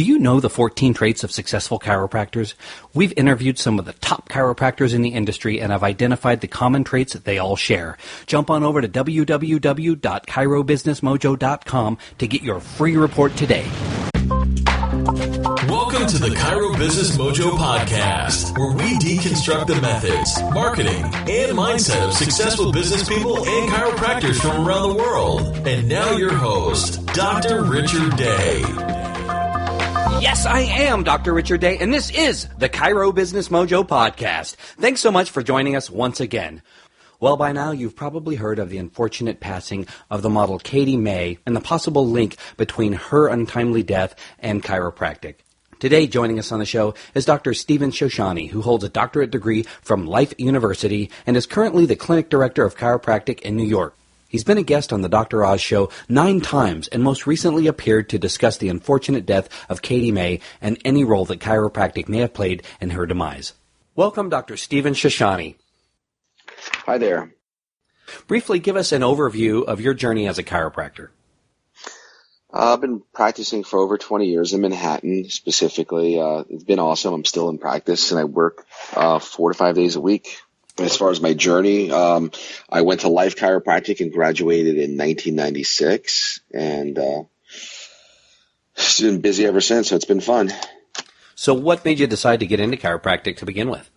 Do you know the 14 traits of successful chiropractors? We've interviewed some of the top chiropractors in the industry and have identified the common traits that they all share. Jump on over to www.chirobusinessmojo.com to get your free report today. Welcome to the Chiro Business Mojo podcast, where we deconstruct the methods, marketing, and mindset of successful business people and chiropractors from around the world. And now your host, Dr. Richard Day. Yes, I am Dr. Richard Day, and this is the Chiro Business Mojo podcast. Thanks so much for joining us once again. Well, by now, you've probably heard of the unfortunate passing of the model Katie May and the possible link between her untimely death and chiropractic. Today, joining us on the show is Dr. Shoshany, who holds a doctorate degree from Life University and is currently the clinic director of chiropractic in New York. He's been a guest on the Dr. Oz show 9 times and most recently appeared to discuss the unfortunate death of Katie May and any role that chiropractic may have played in her demise. Welcome, Dr. Shoshany. Hi there. Briefly give us an overview of your journey as a chiropractor. I've been practicing for over 20 years in Manhattan specifically. It's been awesome. I'm still in practice, and I work 4 to 5 days a week. As far as my journey, I went to Life Chiropractic and graduated in 1996, and it's been busy ever since, so it's been fun. So what made you decide to get into chiropractic to begin with?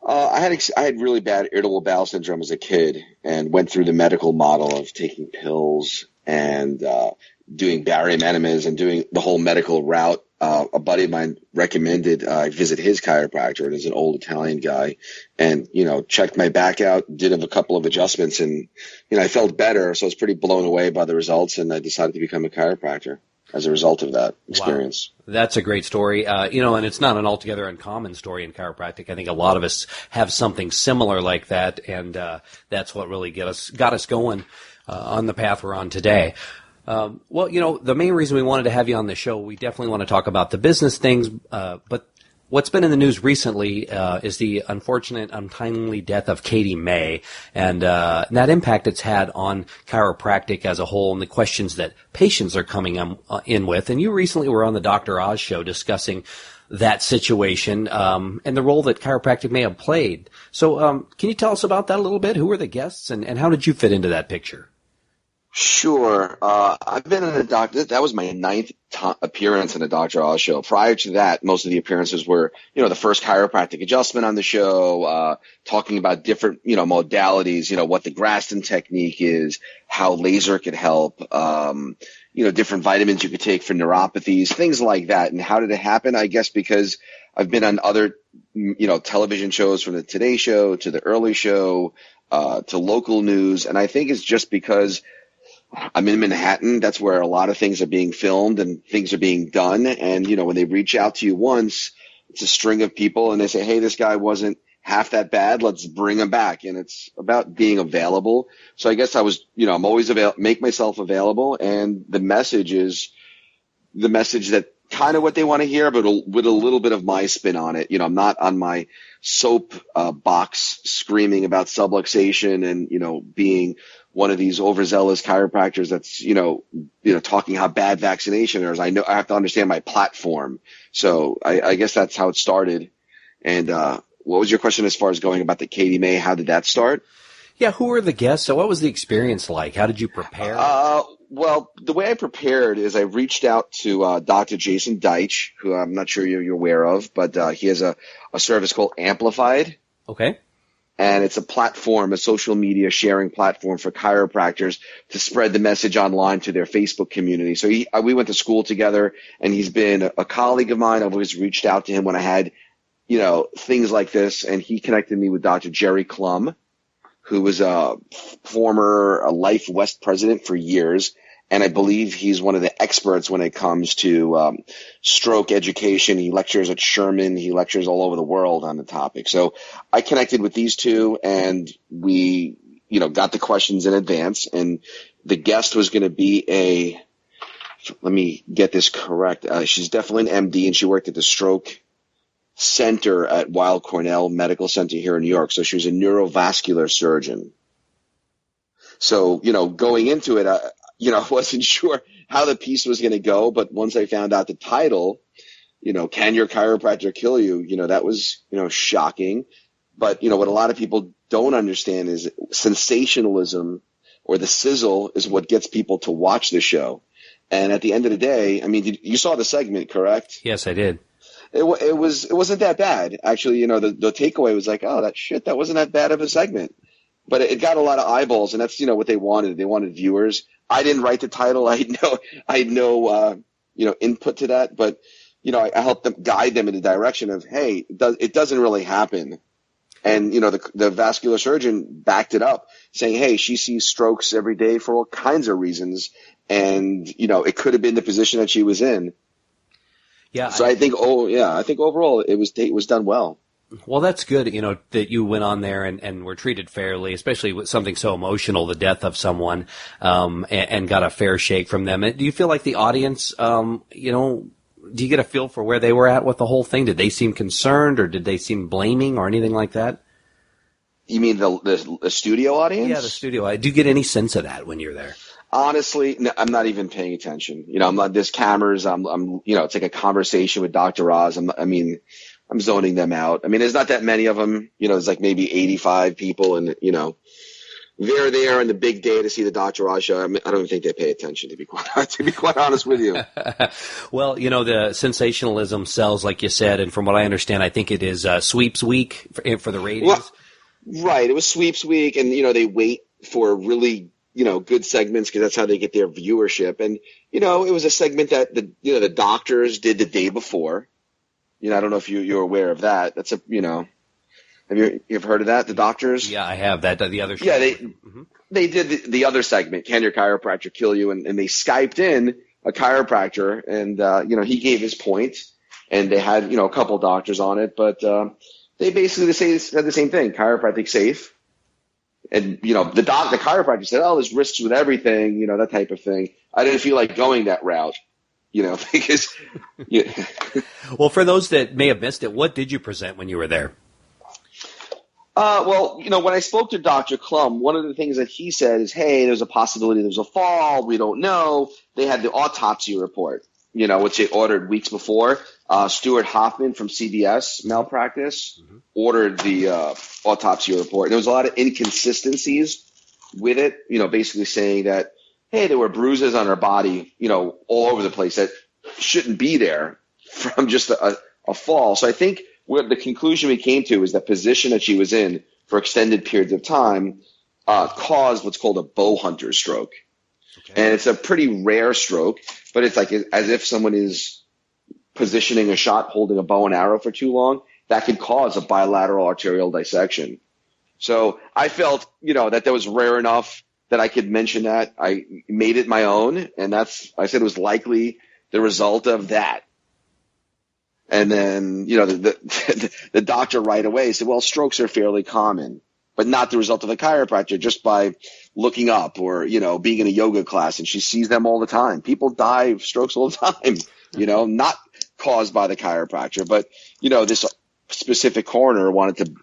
I had really bad irritable bowel syndrome as a kid and went through the medical model of taking pills and doing barium enemas and doing the whole medical route. A buddy of mine recommended I visit his chiropractor, and he's an old Italian guy, and, checked my back out, did a couple of adjustments, and, I felt better. So I was pretty blown away by the results, and I decided to become a chiropractor as a result of that experience. Wow. That's a great story. And it's not an altogether uncommon story in chiropractic. I think a lot of us have something similar like that, and that's what really got us going on the path we're on today. The main reason we wanted to have you on the show, we definitely want to talk about the business things, but what's been in the news recently is the unfortunate, untimely death of Katie May, and that impact it's had on chiropractic as a whole and the questions that patients are coming in with. And you recently were on the Dr. Oz show discussing that situation and the role that chiropractic may have played. So can you tell us about that a little bit? Who were the guests, and how did you fit into that picture? Sure. I've been in a doctor. That was my 9th appearance in a Dr. Oz show. Prior to that, most of the appearances were, the first chiropractic adjustment on the show, talking about different, modalities, what the Graston technique is, how laser could help, different vitamins you could take for neuropathies, things like that. And how did it happen? I guess because I've been on other, television shows, from the Today Show to the Early Show, to local news. And I think it's just because I'm in Manhattan. That's where a lot of things are being filmed and things are being done. And, when they reach out to you once, it's a string of people and they say, hey, this guy wasn't half that bad. Let's bring him back. And it's about being available. So I guess I'm always make myself available. And the message is the message that kind of what they want to hear, but with a little bit of my spin on it. I'm not on my soap box screaming about subluxation and, being one of these overzealous chiropractors that's, talking how bad vaccination is. I know I have to understand my platform. So I guess that's how it started. And what was your question as far as going about the Katie May? How did that start? Yeah, who were the guests? So what was the experience like? How did you prepare? Well, the way I prepared is I reached out to Dr. Jason Deitch, who I'm not sure you're aware of, but he has a service called Amplified. Okay. And it's a platform, a social media sharing platform for chiropractors to spread the message online to their Facebook community. So we went to school together, and he's been a colleague of mine. I've always reached out to him when I had, things like this, and he connected me with Dr. Jerry Klum, who was a former Life West president for years. And I believe he's one of the experts when it comes to stroke education. He lectures at Sherman. He lectures all over the world on the topic. So I connected with these two, and we, got the questions in advance. And the guest was going to be let me get this correct. She's definitely an MD, and she worked at the stroke center at Weill Cornell Medical Center here in New York. So she was a neurovascular surgeon. So, going into it, I wasn't sure how the piece was going to go, but once I found out the title, can your chiropractor kill you? That was, shocking. But, what a lot of people don't understand is sensationalism or the sizzle is what gets people to watch the show. And at the end of the day, I mean, you saw the segment, correct? Yes, I did. It wasn't that bad. Actually, the takeaway was like, oh, that wasn't that bad of a segment. But it got a lot of eyeballs, and that's, what they wanted. They wanted viewers. I didn't write the title. I had no input to that. But, I helped them, guide them in the direction of, hey, it doesn't really happen. And, the vascular surgeon backed it up, saying, hey, she sees strokes every day for all kinds of reasons. And, it could have been the position that she was in. Yeah. So I think overall it was done well. Well, that's good, that you went on there and were treated fairly, especially with something so emotional, the death of someone, and got a fair shake from them. Do you feel like the audience, do you get a feel for where they were at with the whole thing? Did they seem concerned, or did they seem blaming, or anything like that? You mean the studio audience? Yeah, the studio. Do you get any sense of that when you're there? Honestly, no, I'm not even paying attention. I'm not. There's cameras. It's like a conversation with Dr. Oz. I'm zoning them out. I mean, there's not that many of them. There's like maybe 85 people, and they're there on the big day to see the Dr. Oz show. I don't even think they pay attention, to be quite honest with you. Well, the sensationalism sells, like you said, and from what I understand, I think it is sweeps week for the ratings. Well, right. It was sweeps week, and they wait for really good segments because that's how they get their viewership. And it was a segment that the doctors did the day before. I don't know if you're aware of that. That's have you've heard of that? The doctors? Yeah, I have that. The other show. Yeah, they did the other segment, Can Your Chiropractor Kill You? And they Skyped in a chiropractor, and he gave his point, and they had a couple doctors on it, but they basically said the same thing: chiropractic safe. And the chiropractor said, "Oh, there's risks with everything," that type of thing. I didn't feel like going that route. Because Well, for those that may have missed it, what did you present when you were there? When I spoke to Dr. Klum, one of the things that he said is, hey, there's a possibility there was a fall. We don't know. They had the autopsy report, which they ordered weeks before. Stuart Hoffman from CBS Malpractice ordered the autopsy report. There was a lot of inconsistencies with it, basically saying that, hey, there were bruises on her body, all over the place that shouldn't be there from just a fall. So I think the conclusion we came to is that position that she was in for extended periods of time caused what's called a bow hunter stroke. Okay. And it's a pretty rare stroke, but it's like as if someone is positioning a shot holding a bow and arrow for too long. That could cause a bilateral arterial dissection. So I felt, that was rare enough that I could mention that. I made it my own, and I said it was likely the result of that. And then, the doctor right away said, well, strokes are fairly common, but not the result of a chiropractor, just by looking up or, being in a yoga class, and she sees them all the time. People die of strokes all the time, not caused by the chiropractor, but, this specific coroner wanted to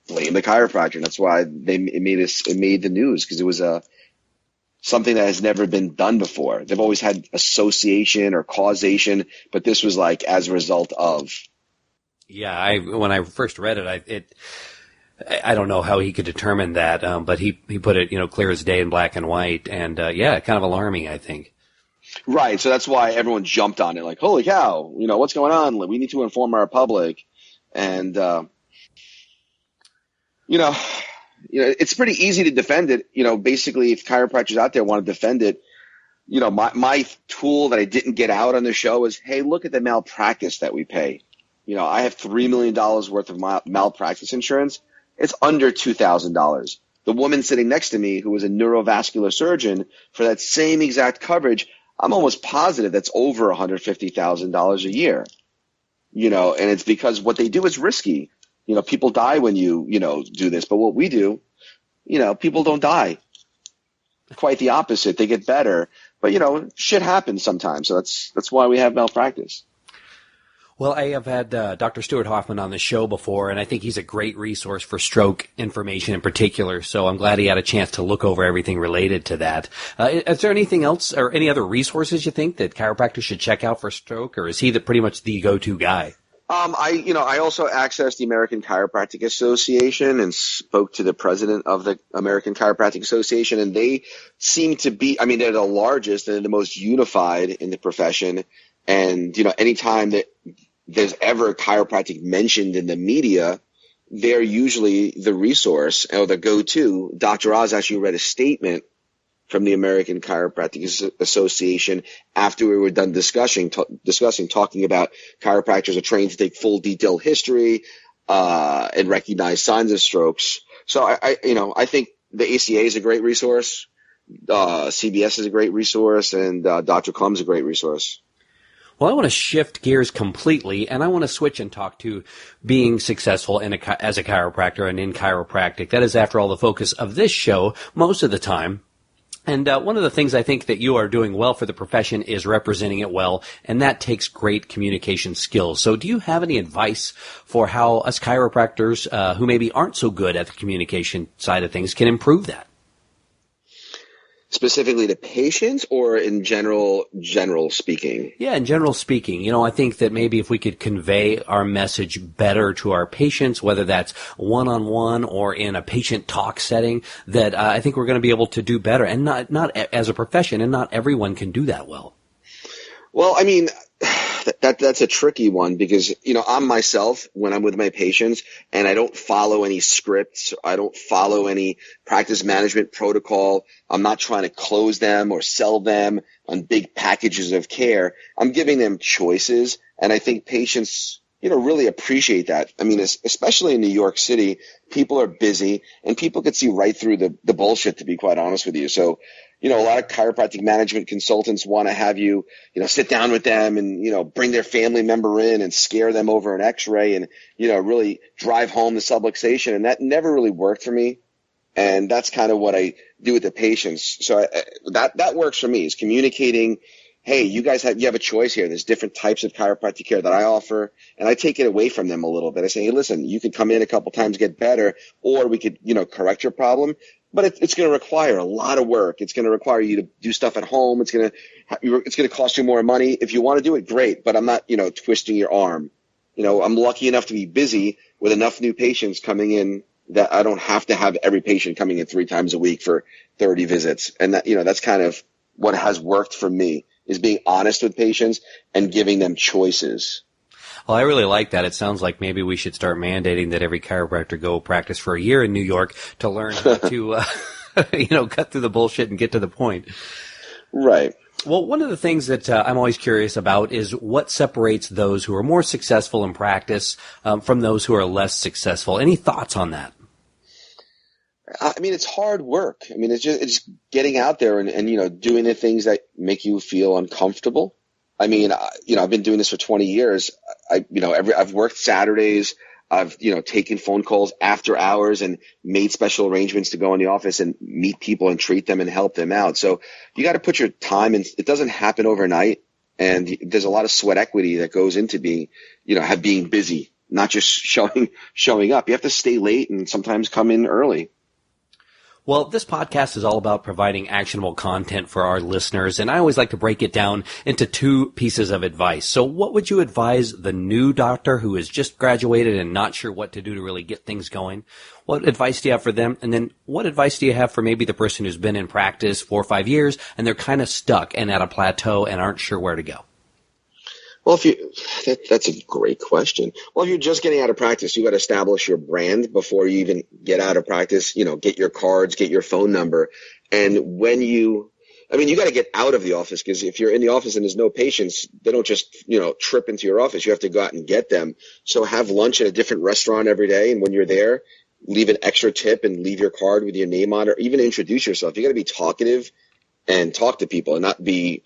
blame the chiropractor, and that's why it made the news, because it was something that has never been done before. They've always had association or causation, but this was like as a result of. Yeah, when I first read it, I don't know how he could determine that, but he put it, clear as day in black and white, and kind of alarming, I think. Right, so that's why everyone jumped on it, like, holy cow, what's going on? We need to inform our public, and it's pretty easy to defend it. Basically, if chiropractors out there want to defend it, my tool that I didn't get out on the show is, hey, look at the malpractice that we pay. I have $3 million worth of malpractice insurance. It's under $2,000. The woman sitting next to me, who was a neurovascular surgeon, for that same exact coverage, I'm almost positive that's over $150,000 a year. And it's because what they do is risky. People die when you do this, but what we do, people don't die. Quite the opposite. They get better, but shit happens sometimes. So that's why we have malpractice. Well, I have had Dr. Stuart Hoffman on the show before, and I think he's a great resource for stroke information in particular, so I'm glad he had a chance to look over everything related to that. Is there anything else or any other resources you think that chiropractors should check out for stroke, or is he pretty much the go-to guy? I also accessed the American Chiropractic Association and spoke to the president of the American Chiropractic Association, and they seem to be, they're the largest and the most unified in the profession. And, anytime that there's ever chiropractic mentioned in the media, they're usually the resource or the go-to. Dr. Oz actually read a statement from the American Chiropractic Association after we were done discussing, talking about chiropractors are trained to take full detailed history and recognize signs of strokes. So I think the ACA is a great resource. CBS is a great resource, and Dr. Clum's a great resource. Well, I want to shift gears completely, and I want to switch and talk to being successful as a chiropractor and in chiropractic. That is, after all, the focus of this show most of the time. And one of the things I think that you are doing well for the profession is representing it well, and that takes great communication skills. So do you have any advice for how us chiropractors who maybe aren't so good at the communication side of things can improve that? Specifically to patients or in general speaking? Yeah, in general speaking. I think that maybe if we could convey our message better to our patients, whether that's one-on-one or in a patient talk setting, that I think we're going to be able to do better. And not as a profession, and not everyone can do that well. Well, that's a tricky one because, I'm myself when I'm with my patients and I don't follow any scripts. I don't follow any practice management protocol. I'm not trying to close them or sell them on big packages of care. I'm giving them choices. And I think patients, really appreciate that. Especially in New York City, people are busy and people could see right through the bullshit, to be quite honest with you. So, a lot of chiropractic management consultants want to have you, sit down with them and, bring their family member in and scare them over an x-ray and, really drive home the subluxation. And that never really worked for me. And that's kind of what I do with the patients. So that works for me, is communicating, hey, you have a choice here. There's different types of chiropractic care that I offer, and I take it away from them a little bit. I say, hey, listen, you could come in a couple times, get better, or we could, correct your problem. But it's going to require a lot of work. It's going to require you to do stuff at home. It's going to cost you more money. If you want to do it, great. But I'm not, twisting your arm. I'm lucky enough to be busy with enough new patients coming in that I don't have to have every patient coming in 3 times a week for 30 visits. And that, that's kind of what has worked for me, is being honest with patients and giving them choices. Well, I really like that. It sounds like maybe we should start mandating that every chiropractor go practice for a year in New York to learn how to, cut through the bullshit and get to the point. Right. Well, one of the things that I'm always curious about is what separates those who are more successful in practice from those who are less successful. Any thoughts on that? It's hard work. It's getting out there and doing the things that make you feel uncomfortable. I've been doing this for 20 years. I've worked Saturdays. I've, taken phone calls after hours and made special arrangements to go in the office and meet people and treat them and help them out. So you got to put your time in. It doesn't happen overnight. And there's a lot of sweat equity that goes into being busy, not just showing up. You have to stay late and sometimes come in early. Well, this podcast is all about providing actionable content for our listeners, and I always like to break it down into 2 pieces of advice. So what would you advise the new doctor who has just graduated and not sure what to do to really get things going? What advice do you have for them? And then what advice do you have for maybe the person who's been in practice 4 or 5 years and they're kind of stuck and at a plateau and aren't sure where to go? Well, that's a great question. Well, if you're just getting out of practice, you got to establish your brand before you even get out of practice. Get your cards, get your phone number. And when you got to get out of the office, because if you're in the office and there's no patients, they don't just, trip into your office. You have to go out and get them. So have lunch at a different restaurant every day. And when you're there, leave an extra tip and leave your card with your name on it, or even introduce yourself. You got to be talkative and talk to people and not be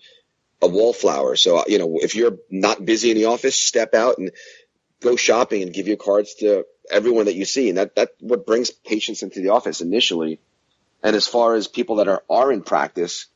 a wallflower. So, if you're not busy in the office, step out and go shopping and give your cards to everyone that you see. And that what brings patients into the office initially. And as far as people that are in practice,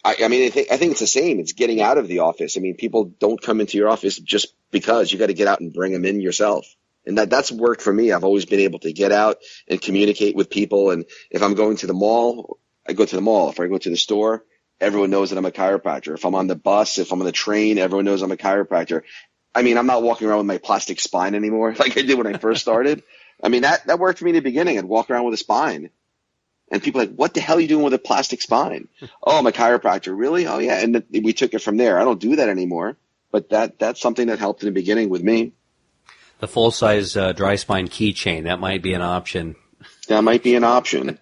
I mean, I think it's the same. It's getting out of the office. I mean, people don't come into your office just because. You got to get out and bring them in yourself. And that's worked for me. I've always been able to get out and communicate with people. And if I'm going to the mall, I go to the mall. If I go to the store, everyone knows that I'm a chiropractor. If I'm on the bus, if I'm on the train, everyone knows I'm a chiropractor. I mean, I'm not walking around with my plastic spine anymore like I did when I first started. I mean, that worked for me in the beginning. I'd walk around with a spine. And people are like, what the hell are you doing with a plastic spine? Oh, I'm a chiropractor. Really? Oh, yeah. And we took it from there. I don't do that anymore. But that's something that helped in the beginning with me. The full-size dry spine keychain, that might be an option. That might be an option.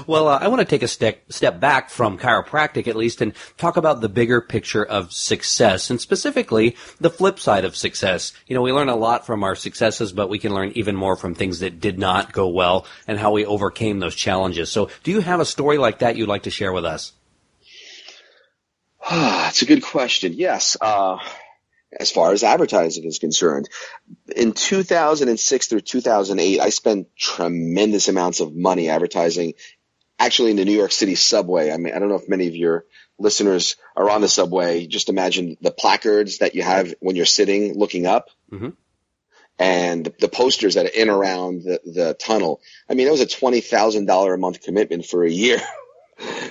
Well, I want to take a step back from chiropractic, at least, and talk about the bigger picture of success, and specifically the flip side of success. You know, we learn a lot from our successes, but we can learn even more from things that did not go well and how we overcame those challenges. So do you have a story like that you'd like to share with us? That's a good question. Yes. As far as advertising is concerned, in 2006 through 2008, I spent tremendous amounts of money advertising, actually in the New York City subway. I mean, I don't know if many of your listeners are on the subway. Just imagine the placards that you have when you're sitting looking up, and the posters that are in around the tunnel. I mean, it was a $20,000 a month commitment for a year.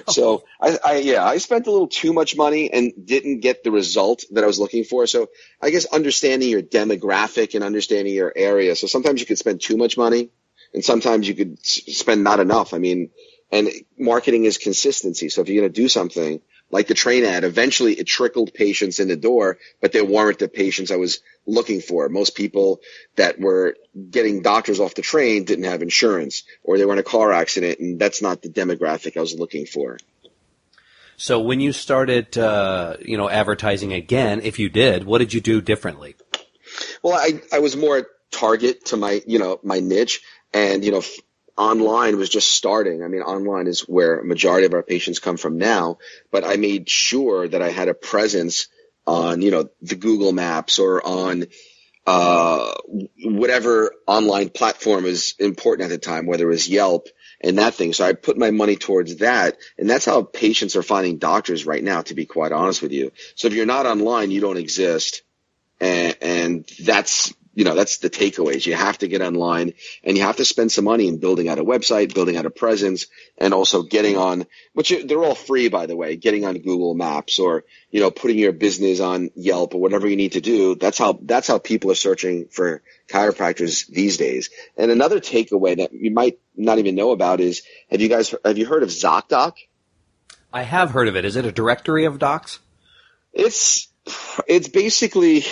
So I spent a little too much money and didn't get the result that I was looking for. So I guess understanding your demographic and understanding your area. So sometimes you could spend too much money and sometimes you could spend not enough. I mean, and marketing is consistency. So if you're going to do something like the train ad, eventually it trickled patients in the door, but they weren't the patients I was looking for. Most people that were getting doctors off the train didn't have insurance, or they were in a car accident, and that's not the demographic I was looking for. So when you started, advertising again, if you did, what did you do differently? Well, I was more target to my niche, and, online was just starting. I mean, online is where a majority of our patients come from now, but I made sure that I had a presence on, the Google Maps or on whatever online platform is important at the time, whether it was Yelp and that thing. So I put my money towards that, and that's how patients are finding doctors right now, to be quite honest with you. So if you're not online, you don't exist, and that's the takeaways. You have to get online, and you have to spend some money in building out a website, building out a presence, and also getting on, which they're all free, by the way, getting on Google Maps or, putting your business on Yelp or whatever you need to do. That's how people are searching for chiropractors these days. And another takeaway that you might not even know about is, have you heard of ZocDoc? I have heard of it. Is it a directory of docs? It's basically,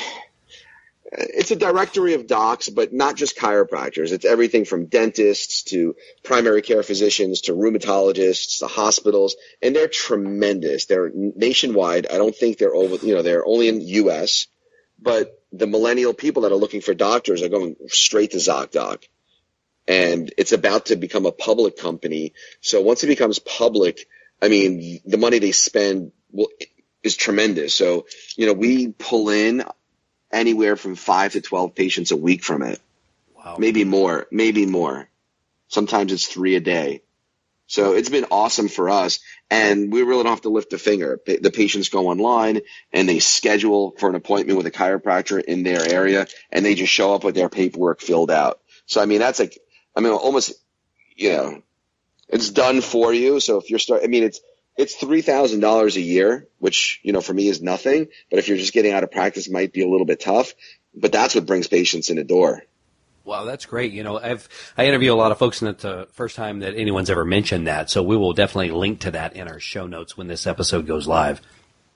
it's a directory of docs, but not just chiropractors. It's everything from dentists to primary care physicians to rheumatologists to hospitals, and they're tremendous. They're nationwide. I don't think they're they're only in the U.S., but the millennial people that are looking for doctors are going straight to ZocDoc, and it's about to become a public company. So once it becomes public, I mean, the money they spend is tremendous. So, we pull in anywhere from 5 to 12 patients a week from it. Wow. Maybe more. Sometimes it's 3 a day. So it's been awesome for us, and we really don't have to lift a finger. The patients go online and they schedule for an appointment with a chiropractor in their area, and they just show up with their paperwork filled out. So, I mean, that's almost, it's done for you. So if you're it's $3,000 a year, which, for me is nothing. But if you're just getting out of practice, it might be a little bit tough. But that's what brings patients in the door. Wow, that's great. I interview a lot of folks, and it's the first time that anyone's ever mentioned that. So we will definitely link to that in our show notes when this episode goes live.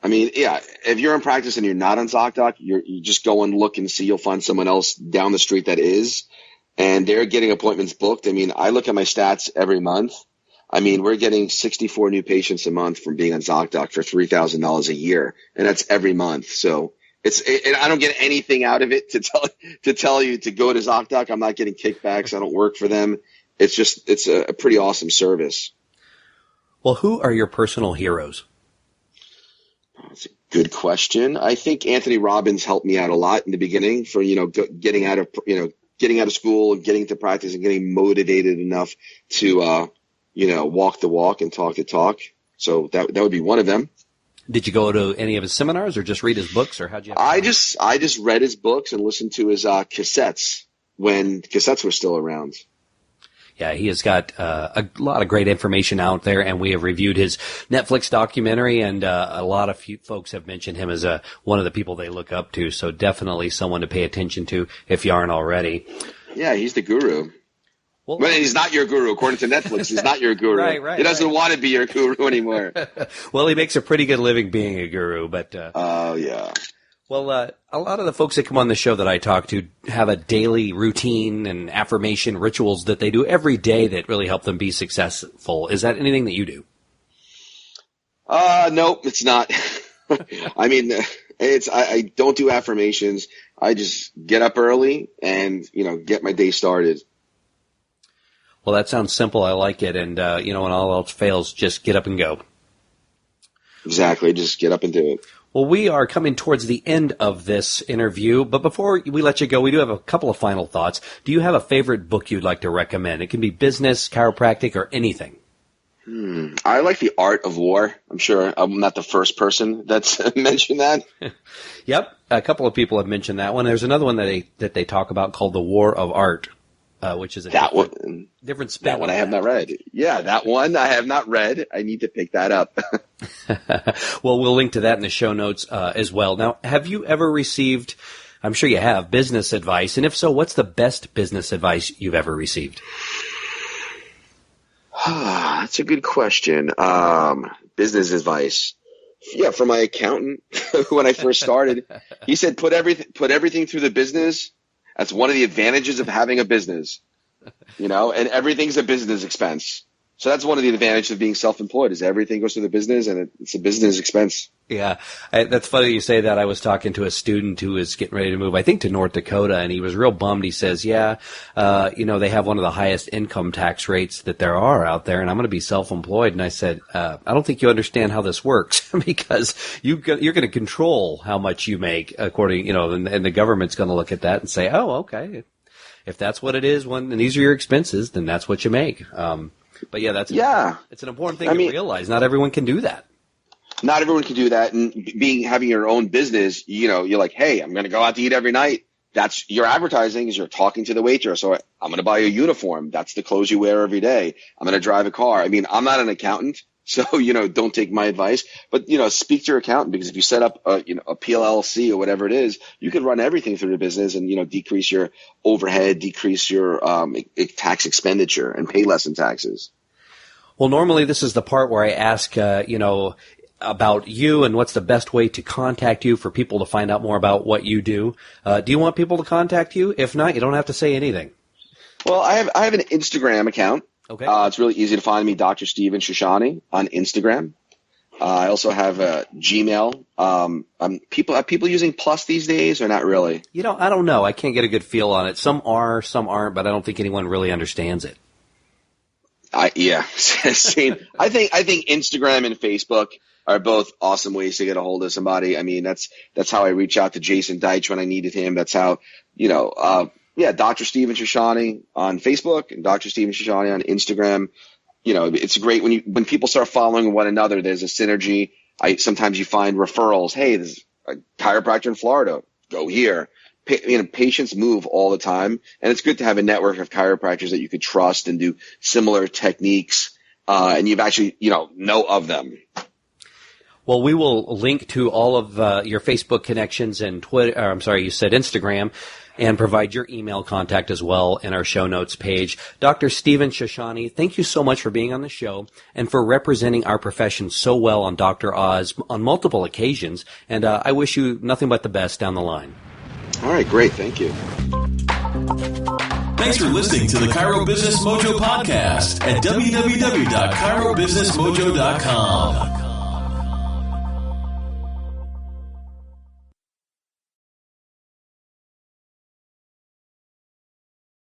I mean, yeah, if you're in practice and you're not on ZocDoc, you just go and look and see. You'll find someone else down the street that is, and they're getting appointments booked. I mean, I look at my stats every month. I mean, we're getting 64 new patients a month from being on ZocDoc for $3,000 a year, and that's every month. So I don't get anything out of it to tell you to go to ZocDoc. I'm not getting kickbacks. I don't work for them. It's a pretty awesome service. Well, who are your personal heroes? That's a good question. I think Anthony Robbins helped me out a lot in the beginning for, getting out of school and getting to practice and getting motivated enough to, walk the walk and talk the talk. So that would be one of them. Did you go to any of his seminars or just read his books, or how'd you? I just read his books and listened to his cassettes when cassettes were still around. Yeah, he has got a lot of great information out there, and we have reviewed his Netflix documentary, and a lot of folks have mentioned him as one of the people they look up to. So definitely someone to pay attention to if you aren't already. Yeah, he's the guru. Well, he's not your guru. According to Netflix, he's not your guru. Right, he doesn't want to be your guru anymore. Well, he makes a pretty good living being a guru, but oh yeah. Well, a lot of the folks that come on the show that I talk to have a daily routine and affirmation rituals that they do every day that really help them be successful. Is that anything that you do? Nope, it's not. I mean, I don't do affirmations. I just get up early and, get my day started. Well, that sounds simple. I like it. And, when all else fails, just get up and go. Exactly. Just get up and do it. Well, we are coming towards the end of this interview, but before we let you go, we do have a couple of final thoughts. Do you have a favorite book you'd like to recommend? It can be business, chiropractic, or anything. I like The Art of War. I'm sure I'm not the first person that's mentioned that. Yep. A couple of people have mentioned that one. There's another one that they talk about called The War of Art. Which is a different spin. That one I have not read. Yeah, that one I have not read. I need to pick that up. Well, we'll link to that in the show notes as well. Now, have you ever received, I'm sure you have, business advice? And if so, what's the best business advice you've ever received? That's a good question. Business advice. Yeah, from my accountant when I first started. He said, put everything through the business. That's one of the advantages of having a business, and everything's a business expense. So that's one of the advantages of being self-employed is everything goes through the business and it's a business expense. Yeah, that's funny you say that. I was talking to a student who was getting ready to move, I think, to North Dakota, and he was real bummed. He says, they have one of the highest income tax rates that there are out there, and I'm going to be self-employed. And I said, I don't think you understand how this works because you're going to control how much you make according, and the government's going to look at that and say, oh, okay, if that's what it is, and these are your expenses, then that's what you make. But yeah, it's an important thing to realize. Not everyone can do that. Not everyone can do that. And having your own business, you're like, hey, I'm going to go out to eat every night. That's your advertising is you're talking to the waitress, or I'm going to buy a uniform. That's the clothes you wear every day. I'm going to drive a car. I mean, I'm not an accountant, so, don't take my advice, but, speak to your accountant, because if you set up a PLLC or whatever it is, you can run everything through the business and, decrease your overhead, decrease your tax expenditure and pay less in taxes. Well, normally this is the part where I ask, about you and what's the best way to contact you for people to find out more about what you do. Do you want people to contact you? If not, you don't have to say anything. Well, I have an Instagram account. Okay. It's really easy to find me, Dr. Shoshany on Instagram. I also have a Gmail. Are people using Plus these days or not really? I don't know. I can't get a good feel on it. Some are, some aren't, but I don't think anyone really understands it. Same. I think Instagram and Facebook are both awesome ways to get a hold of somebody. I mean, that's how I reach out to Jason Deitch when I needed him. That's how, Dr. Steven Shoshany on Facebook and Dr. Steven Shoshany on Instagram. It's great when people start following one another, there's a synergy. Sometimes you find referrals. Hey, there's a chiropractor in Florida. Go here. Patients move all the time, and it's good to have a network of chiropractors that you could trust and do similar techniques, and you've actually, know of them. Well, we will link to all of your Facebook connections and you said Instagram, and provide your email contact as well in our show notes page. Dr. Steven Shoshany, thank you so much for being on the show and for representing our profession so well on Dr. Oz on multiple occasions, and I wish you nothing but the best down the line. All right, great. Thank you. Thanks for listening to the Chiro Business Mojo podcast at www.chirobusinessmojo.com.